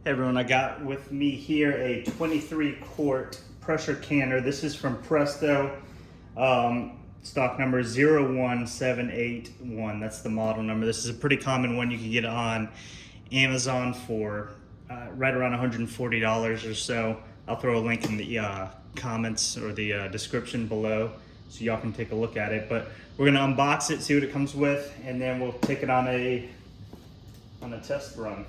Hey everyone, I got with me here a 23 quart pressure canner. This is from Presto. Stock number 01781. That's the model number. This is a pretty common one. You can get it on Amazon for right around $140 or so. I'll throw a link in the comments or the description below so y'all can take a look at it. But we're gonna unbox it, see what it comes with, and then we'll take it on a test run.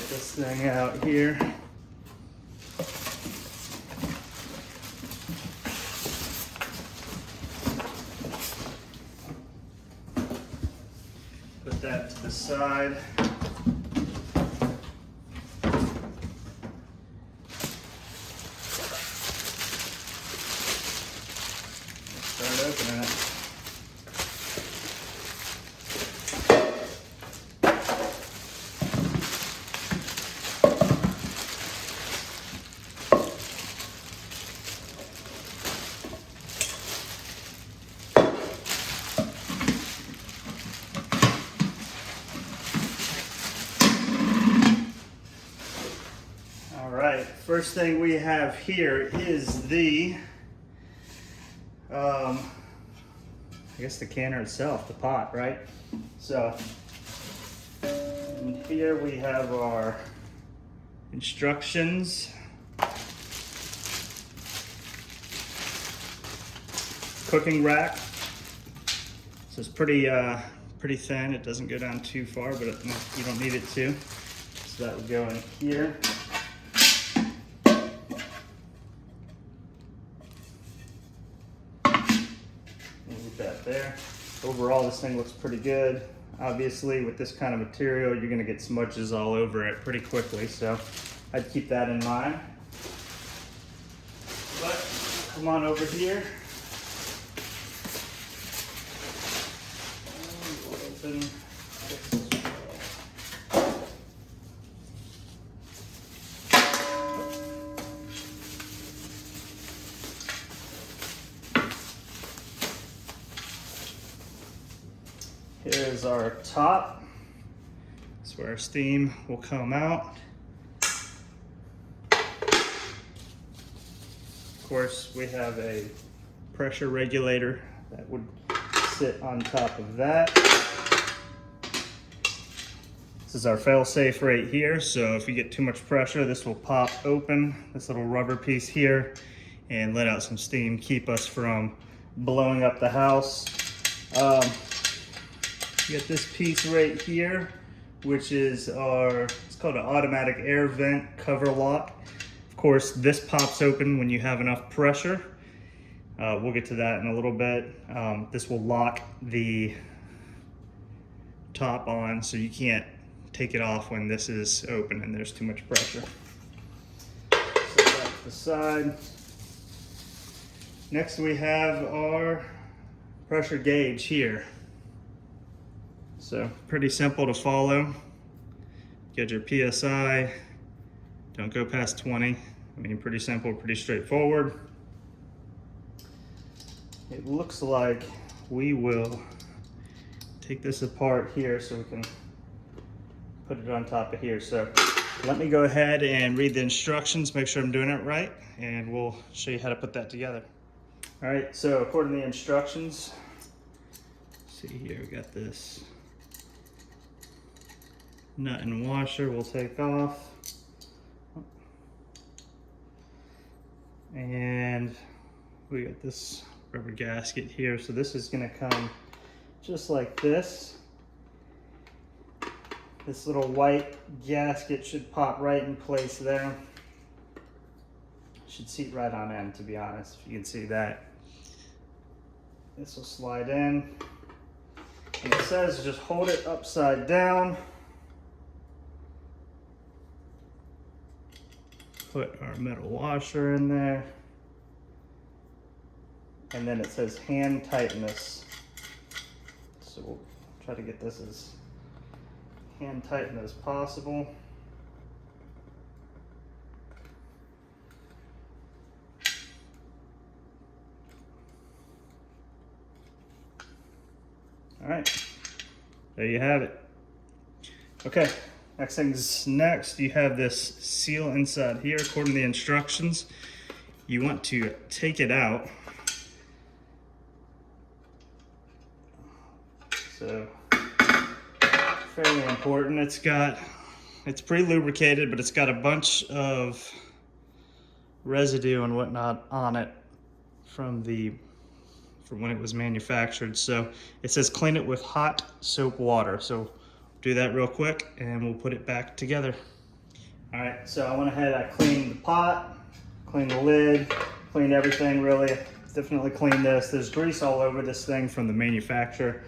This thing out here. Put that to the side. Start opening it. First thing we have here is the, I guess the canner itself, the pot, right? So, in here we have our instructions. Cooking rack. So it's pretty thin. It doesn't go down too far, but you don't need it to. So that would go in here. That there. Overall, this thing looks pretty good. Obviously, with this kind of material, you're going to get smudges all over it pretty quickly, so I'd keep that in mind. But come on over here. Open. Here's our top. That's where our steam will come out. Of course, we have a pressure regulator that would sit on top of that. This is our fail-safe right here, so if you get too much pressure, this will pop open, this little rubber piece here, and let out some steam, keep us from blowing up the house. You get this piece right here, which is it's called an automatic air vent cover lock. Of course, this pops open when you have enough pressure. We'll get to that in a little bit. This will lock the top on, so you can't take it off when this is open and there's too much pressure. Set that to the side. Next we have our pressure gauge here. So pretty simple to follow. Get your PSI, don't go past 20. I mean, pretty simple, pretty straightforward. It looks like we will take this apart here so we can put it on top of here. So let me go ahead and read the instructions, make sure I'm doing it right, and we'll show you how to put that together. All right, so according to the instructions, see here, we got this nut and washer we'll take off. And we got this rubber gasket here. So this is gonna come just like this. This little white gasket should pop right in place there. Should seat right on end, to be honest, if you can see that. This will slide in. And it says just hold it upside down. Put our metal washer in there. And then it says hand tightness. So we'll Try to get this as hand tightened as possible. All right, there you have it. Okay, next, you have this seal inside here. According to the instructions, you want to take it out. So, fairly important. It's pretty lubricated, but it's got a bunch of residue and whatnot on it from when it was manufactured. So it says clean it with hot soap water. So do that real quick and we'll put it back together. All right, so I went ahead, I cleaned the pot, cleaned the lid, cleaned everything really. Definitely cleaned this. There's grease all over this thing from the manufacturer.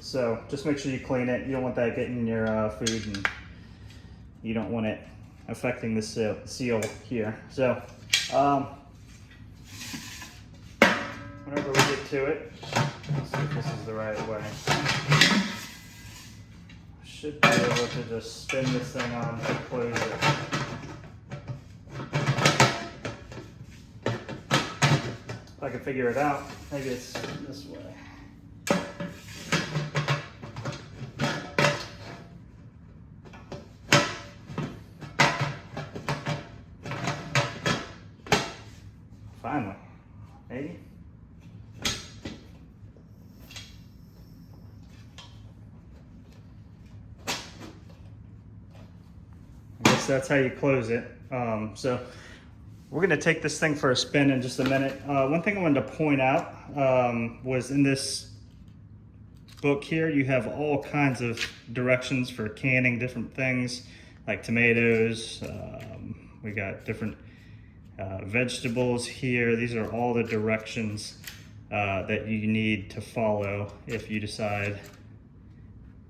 So just make sure you clean it. You don't want that getting in your food, and you don't want it affecting the seal here. So whenever we get to it, let's see if this is the right way. Should be able to just spin this thing on to close it. If I can figure it out, maybe it's this way. Finally, maybe. I guess that's how you close it. So we're gonna take this thing for a spin in just a minute. One thing I wanted to point out was in this book here, you have all kinds of directions for canning different things, like tomatoes. We got different vegetables here. These are all the directions that you need to follow if you decide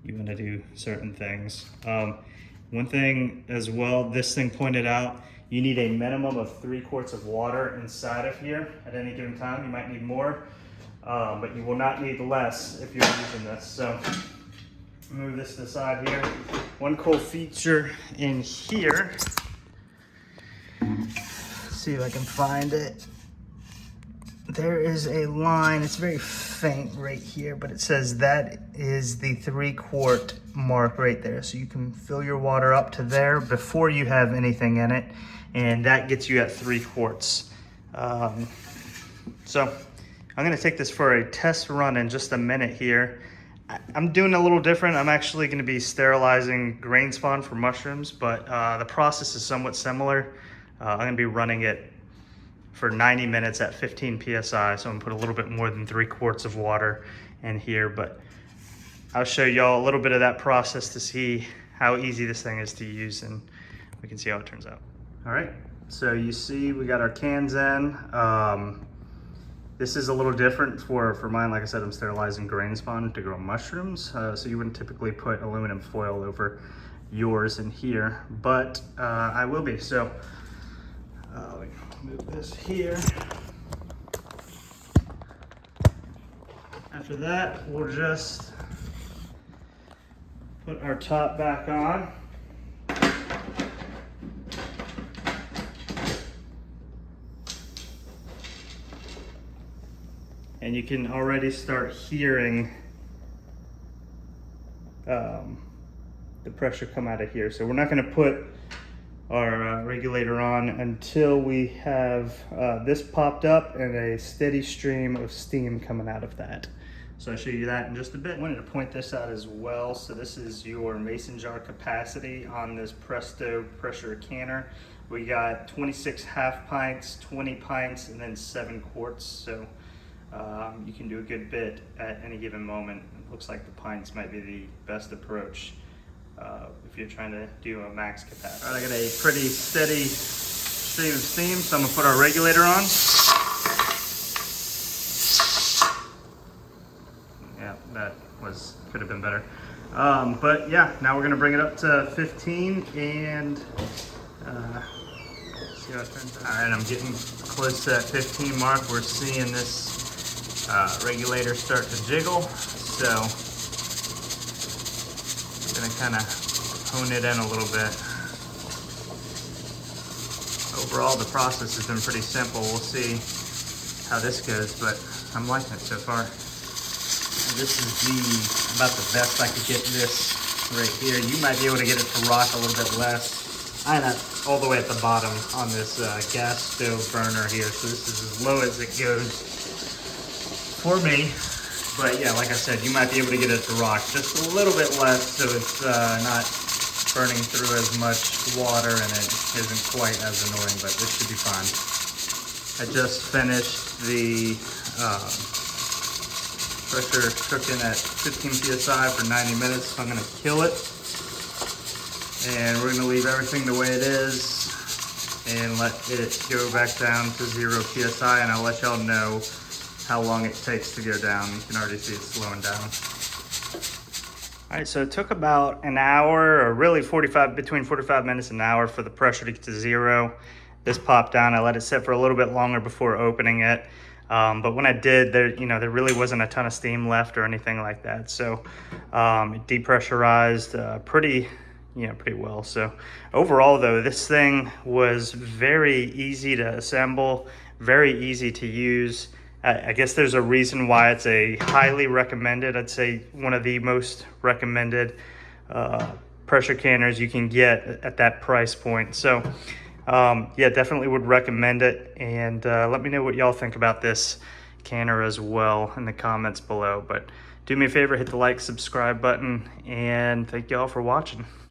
you want to do certain things. One thing as well, this thing pointed out, you need a minimum of 3 quarts of water inside of here at any given time. You might need more, but you will not need less if you're using this. So move this to the side here. One cool feature in here, see if I can find it. There is a line, it's very faint right here, but it says that is the 3 quart mark right there. So you can fill your water up to there before you have anything in it, and that gets you at 3 quarts. So I'm gonna take this for a test run in just a minute here. I'm doing a little different. I'm actually gonna be sterilizing grain spawn for mushrooms, but the process is somewhat similar. I'm gonna be running it for 90 minutes at 15 PSI. So I'm gonna put a little bit more than 3 quarts of water in here, but I'll show y'all a little bit of that process to see how easy this thing is to use, and we can see how it turns out. All right, so you see we got our cans in. This is a little different for mine. Like I said, I'm sterilizing grain spawn to grow mushrooms. So you wouldn't typically put aluminum foil over yours in here, but I will be. So move this here. After that, we'll just put our top back on. And you can already start hearing the pressure come out of here. So we're not going to put our regulator on until we have this popped up and a steady stream of steam coming out of that. So I'll show you that in just a bit. I wanted to point this out as well. So this is your mason jar capacity on this Presto pressure canner. We got 26 half pints, 20 pints, and then 7 quarts. So you can do a good bit at any given moment. It looks like the pints might be the best approach if you're trying to do a max capacity. All right, I got a pretty steady stream of steam, so I'm gonna put our regulator on. Yeah, that could have been better. But yeah, now we're gonna bring it up to 15 and see how it turns out. All right, I'm getting close to that 15 mark. We're seeing this regulator start to jiggle. So I'm gonna kind of hone it in a little bit. Overall, the process has been pretty simple. We'll see how this goes, but I'm liking it so far. This is about the best I could get this right here. You might be able to get it to rock a little bit less. I'm at all the way at the bottom on this gas stove burner here, so this is as low as it goes for me. But yeah, like I said, you might be able to get it to rock just a little bit less, so it's not burning through as much water and it isn't quite as annoying, but this should be fine. I just finished the pressure cooking at 15 psi for 90 minutes, so I'm gonna kill it. And we're gonna leave everything the way it is and let it go back down to 0 psi, and I'll let y'all know how long it takes to go down. You can already see it slowing down. All right, so it took about an hour, or really between 45 minutes and an hour for the pressure to get to 0. This popped down. I let it sit for a little bit longer before opening it. But when I did, there really wasn't a ton of steam left or anything like that. So it depressurized pretty well. So overall though, this thing was very easy to assemble, very easy to use. I guess there's a reason why it's a highly recommended, I'd say one of the most recommended pressure canners you can get at that price point. So yeah, definitely would recommend it. And let me know what y'all think about this canner as well in the comments below. But do me a favor, hit the like, subscribe button, and thank y'all for watching.